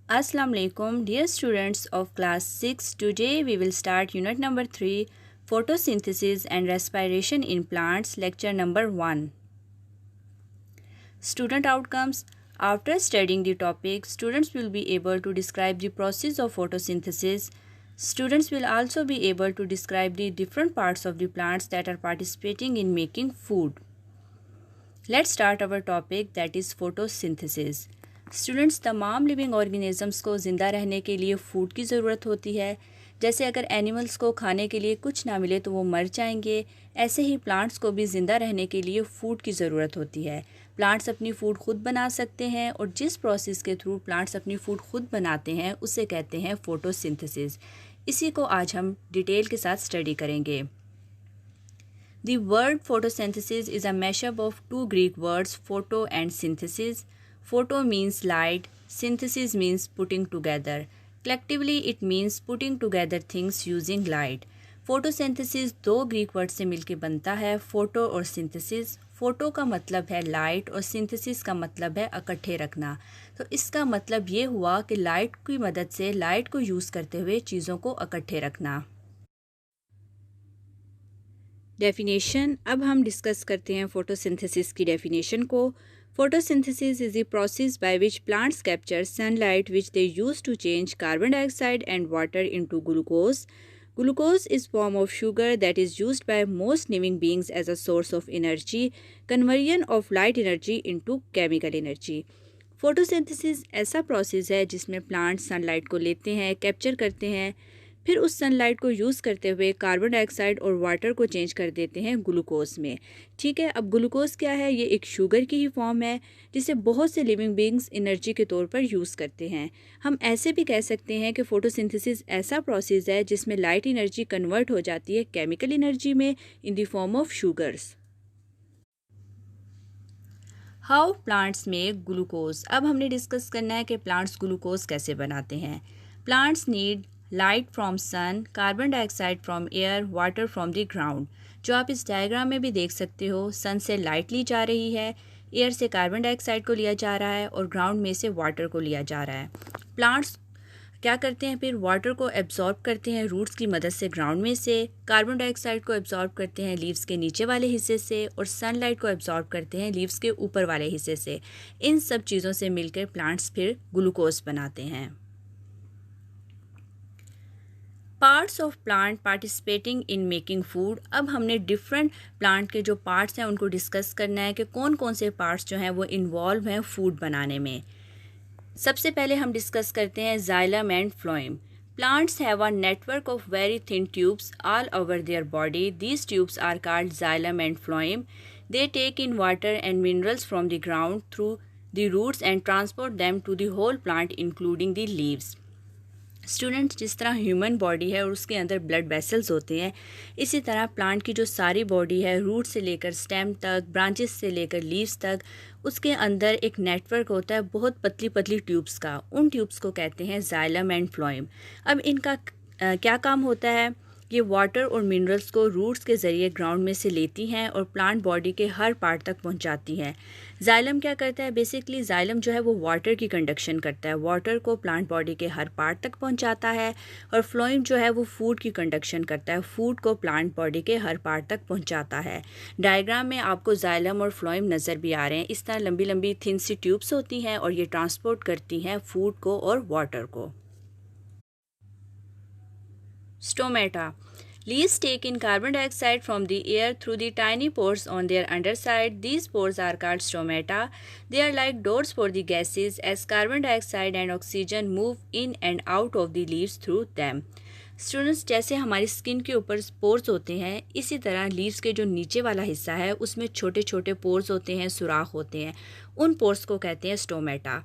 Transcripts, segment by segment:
Assalamu alaikum, dear students of class 6. Today we will start unit number 3, photosynthesis and respiration in plants, lecture number 1. Student outcomes. After studying the topic, students will be able to describe the process of photosynthesis. Students will also be able to describe the different parts of the plants that are participating in making food. Let's start our topic, that is photosynthesis. Students, तमाम living organisms को ज़िंदा रहने के लिए food की ज़रूरत होती है। जैसे अगर एनिमल्स को खाने के लिए कुछ ना मिले तो वो मर जाएंगे, ऐसे ही प्लांट्स को भी ज़िंदा रहने के लिए फ़ूड की ज़रूरत होती है। प्लांट्स अपनी फ़ूड खुद बना सकते हैं और जिस प्रोसेस के थ्रू प्लांट्स अपनी फ़ूड खुद बनाते हैं उसे कहते हैं फ़ोटोसिंथेसिस। इसी को आज हम डिटेल के साथ स्टडी करेंगे। The word photosynthesis is a mashup of two Greek words, photo and synthesis. Photo means light, synthesis means putting together. Collectively, it means putting together things using light. Photosynthesis दो Greek word से मिलकर बनता है, photo और synthesis. Photo का मतलब है light और सिंथेसिस का मतलब है इकट्ठे रखना। तो इसका मतलब ये हुआ कि लाइट की मदद से, लाइट को यूज़ करते हुए चीज़ों को इकट्ठे रखना। डेफिनेशन। अब हम डिस्कस करते हैं फोटोसिंथेसिस की डेफिनेशन को। Photosynthesis is the process by which plants capture sunlight which they use to change carbon dioxide and water into glucose. Glucose is form of sugar that is used by most living beings as a source of energy, conversion of light energy into chemical energy. Photosynthesis ऐसा process है जिसमें plant sunlight को लेते हैं, capture करते हैं, फिर उस सनलाइट को यूज़ करते हुए कार्बन डाइऑक्साइड और वाटर को चेंज कर देते हैं ग्लूकोज में। ठीक है, अब ग्लूकोज क्या है? ये एक शुगर की ही फॉर्म है जिसे बहुत से लिविंग बींग्स एनर्जी के तौर पर यूज़ करते हैं। हम ऐसे भी कह सकते हैं कि फ़ोटोसिंथेसिस ऐसा प्रोसेस है जिसमें लाइट एनर्जी कन्वर्ट हो जाती है केमिकल एनर्जी में in the form of sugars. How plants make glucose. अब हमने डिस्कस करना है कि प्लांट्स ग्लूकोज कैसे बनाते हैं। Plants need light from sun, carbon dioxide from air, water from the ground. जो आप इस डायग्राम में भी देख सकते हो, सन से लाइट ली जा रही है, एयर से कार्बन डाइऑक्साइड को लिया जा रहा है और ग्राउंड में से वाटर को लिया जा रहा है। प्लांट्स क्या करते हैं? फिर वाटर को एब्जॉर्ब करते हैं रूट्स की मदद से ग्राउंड में से, कार्बन डाइऑक्साइड को एब्जॉर्ब करते हैं लीव्स के नीचे वाले हिस्से से और सनलाइट को एब्जॉर्ब करते हैं लीव्स के ऊपर वाले हिस्से से। इन सब चीज़ों से मिलकर प्लांट्स फिर ग्लूकोज बनाते हैं। Parts of plant participating in making food. अब हमने डिफरेंट प्लांट के जो पार्ट्स हैं उनको डिस्कस करना है कि कौन कौन से पार्ट्स जो हैं वो इन्वॉल्व हैं फूड बनाने में। सबसे पहले हम डिस्कस करते हैं xylem and phloem. Plants have a network of very thin tubes all over their body. These tubes are called xylem and phloem. They take in water and minerals from the ground through the roots and transport them to the whole plant including the leaves. Students, जिस तरह human body है और उसके अंदर blood vessels होते हैं, इसी तरह प्लांट की जो सारी बॉडी है, रूट से लेकर स्टेम तक, ब्रांचेस से लेकर लीव्स तक, उसके अंदर एक नेटवर्क होता है बहुत पतली पतली ट्यूब्स का। उन ट्यूब्स को कहते हैं जाइलम एंड फ्लोएम। अब इनका क्या काम होता है? ये वाटर और मिनरल्स को रूट्स के ज़रिए ग्राउंड में से लेती हैं और प्लांट बॉडी के हर पार्ट तक पहुंचाती हैं। जाइलम क्या करता है? बेसिकली जाइलम जो है वो वाटर की कंडक्शन करता है, वाटर को प्लांट बॉडी के हर पार्ट तक पहुंचाता है। और फ्लोएम जो है वो फूड की कंडक्शन करता है, फूड को प्लांट बॉडी के हर पार्ट तक पहुंचाता है। डायग्राम में आपको जाइलम और फ्लोएम नज़र भी आ रहे हैं। इस तरह लंबी लंबी थिन सी ट्यूब्स होती हैं और ये ट्रांसपोर्ट करती हैं फूड को और वाटर को। Stomata. Leaves take in carbon dioxide from the air through the tiny pores on their underside. These pores are called stomata. They are like doors for the gases as carbon dioxide and oxygen move in and out of the leaves through them. Students, जैसे हमारी skin के ऊपर pores होते हैं, इसी तरह leaves के जो नीचे वाला हिस्सा है उसमें छोटे छोटे पोर्स होते हैं, सुराख होते हैं। उन पोर्स को कहते हैं स्टोमेटा।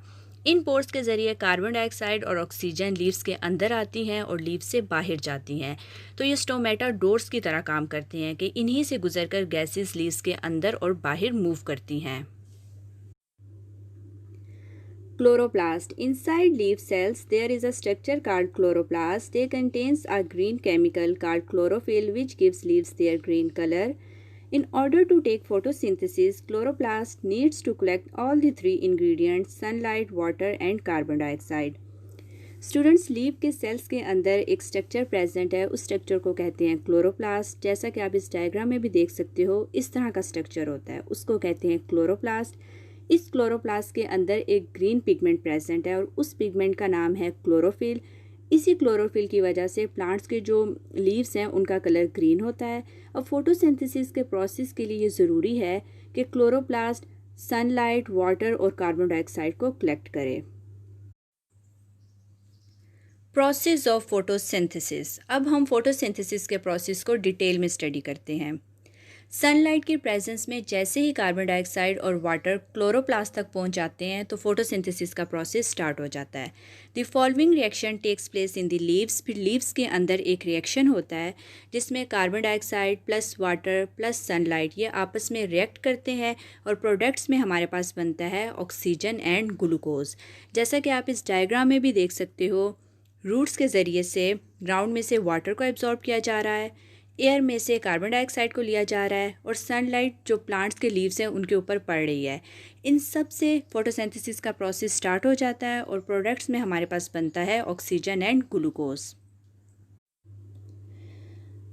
इन पोर्स के ज़रिए कार्बन डाइऑक्साइड और ऑक्सीजन लीव्स के अंदर आती हैं और लीव्स से बाहर जाती हैं। तो ये स्टोमेटा डोर्स की तरह काम करते हैं कि इन्हीं से गुजरकर गैसेस लीव्स के अंदर और बाहर मूव करती हैं। Chloroplast. Inside leaf cells, there is a structure called chloroplast. It contains a green chemical called chlorophyll, which gives leaves their green color. In order to take photosynthesis, chloroplast needs to collect all the three ingredients: sunlight, water, and carbon dioxide. Students, leaf के sales के अंदर एक structure present है, उस structure को कहते हैं chloroplast. जैसा कि आप इस डायग्राम में भी देख सकते हो, इस तरह का स्ट्रक्चर होता है, उसको कहते हैं क्लोरोप्लास्ट। इस क्लोरोप्लास्ट के अंदर एक ग्रीन पिगमेंट प्रेजेंट है और उस पिगमेंट का नाम है क्लोरोफिल। इसी क्लोरोफिल की वजह से प्लांट्स के जो लीव्स हैं उनका कलर ग्रीन होता है। अब फोटोसिंथेसिस के प्रोसेस के लिए ये ज़रूरी है कि क्लोरोप्लास्ट सनलाइट, वाटर और कार्बन डाइऑक्साइड को कलेक्ट करे। Process of photosynthesis. अब हम फोटोसिंथेसिस के प्रोसेस को डिटेल में स्टडी करते हैं। सनलाइट की प्रेजेंस में जैसे ही कार्बन डाइऑक्साइड और वाटर क्लोरोप्लास्ट तक पहुंच जाते हैं तो फोटोसिंथेसिस का प्रोसेस स्टार्ट हो जाता है। The following reaction takes place in the leaves. फिर लीव्स के अंदर एक रिएक्शन होता है जिसमें carbon dioxide plus water plus sunlight ये आपस में रिएक्ट करते हैं और प्रोडक्ट्स में हमारे पास बनता है ऑक्सीजन एंड ग्लूकोज। जैसा कि आप इस डायग्राम में भी देख सकते हो, रूट्स के ज़रिए से ग्राउंड में से वाटर को एब्जॉर्ब किया जा रहा है, एयर में से कार्बन डाइऑक्साइड को लिया जा रहा है और सनलाइट जो प्लांट्स के लीव्स हैं उनके ऊपर पड़ रही है। इन सब से फोटोसिंथेसिस का प्रोसेस स्टार्ट हो जाता है और प्रोडक्ट्स में हमारे पास बनता है oxygen and glucose.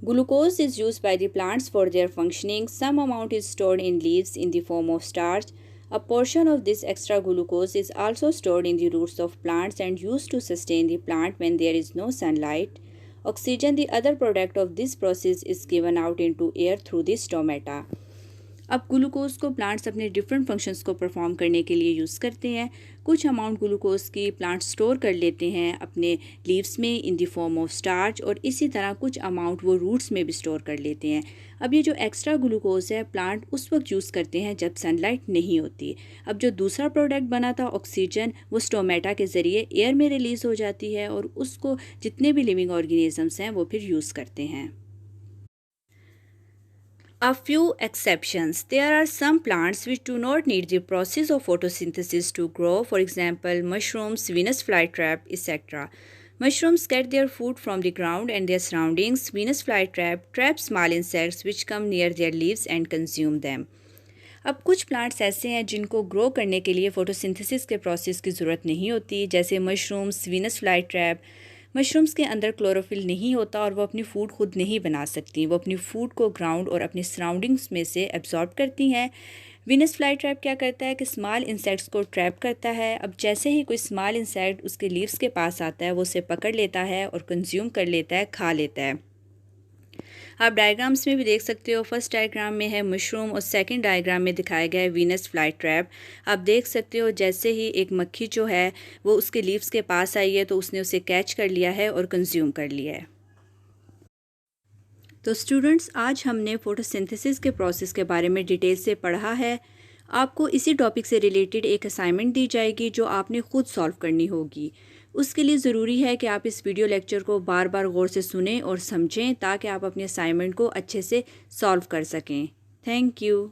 Glucose is used by the plants for their functioning. Some amount is stored in leaves in the form of starch. A portion of this extra glucose is also stored in the roots of plants and used to sustain the plant when there is no sunlight. Oxygen, the other product of this process, is given out into air through the stomata. अब glucose को plants अपने different functions को perform करने के लिए use करते हैं। कुछ अमाउंट ग्लूकोज की प्लांट्स स्टोर कर लेते हैं अपने लीव्स में in the form of starch और इसी तरह कुछ अमाउंट वो रूट्स में भी स्टोर कर लेते हैं। अब ये जो एक्स्ट्रा ग्लूकोज है प्लांट उस वक्त यूज़ करते हैं जब सनलाइट नहीं होती। अब जो दूसरा प्रोडक्ट बना था ऑक्सीजन, वो स्टोमेटा के ज़रिए एयर में रिलीज़ हो जाती है और उसको जितने भी लिविंग ऑर्गेनिजम्स हैं वो फिर यूज़ करते हैं। A few exceptions. There are some plants which do not need the process of photosynthesis to grow. For example, mushrooms, Venus flytrap, etc. Mushrooms get their food from the ground and their surroundings. Venus flytrap traps small insects which come near their leaves and consume them. अब कुछ plants ऐसे हैं जिनको grow करने के लिए photosynthesis के process की ज़रूरत नहीं होती, जैसे mushrooms, Venus fly trap. Mushrooms के अंदर क्लोरोफिल नहीं होता और वो अपनी फ़ूड खुद नहीं बना सकती, वो अपनी फ़ूड को ग्राउंड और अपनी सराउंडिंग्स में से एब्जॉर्ब करती हैं। वीनस फ्लाई ट्रैप क्या करता है कि स्मॉल इंसेक्ट्स को ट्रैप करता है। अब जैसे ही कोई स्मॉल इंसेक्ट उसके लीव्स के पास आता है वो उसे पकड़ लेता है और कंज्यूम कर लेता है, खा लेता है। आप डायग्राम्स में भी देख सकते हो, फर्स्ट डायग्राम में है मशरूम और सेकंड डायग्राम में दिखाया गया है वीनस फ्लाई ट्रैप। आप देख सकते हो जैसे ही एक मक्खी जो है वो उसके लीव्स के पास आई है तो उसने उसे कैच कर लिया है और कंज्यूम कर लिया है। तो स्टूडेंट्स, आज हमने फोटोसिंथेसिस के प्रोसेस के बारे में डिटेल से पढ़ा है। आपको इसी टॉपिक से रिलेटेड एक असाइनमेंट दी जाएगी जो आपने खुद सॉल्व करनी होगी। उसके लिए ज़रूरी है कि आप इस वीडियो लेक्चर को बार बार गौर से सुनें और समझें ताकि आप अपने असाइनमेंट को अच्छे से सॉल्व कर सकें। Thank you.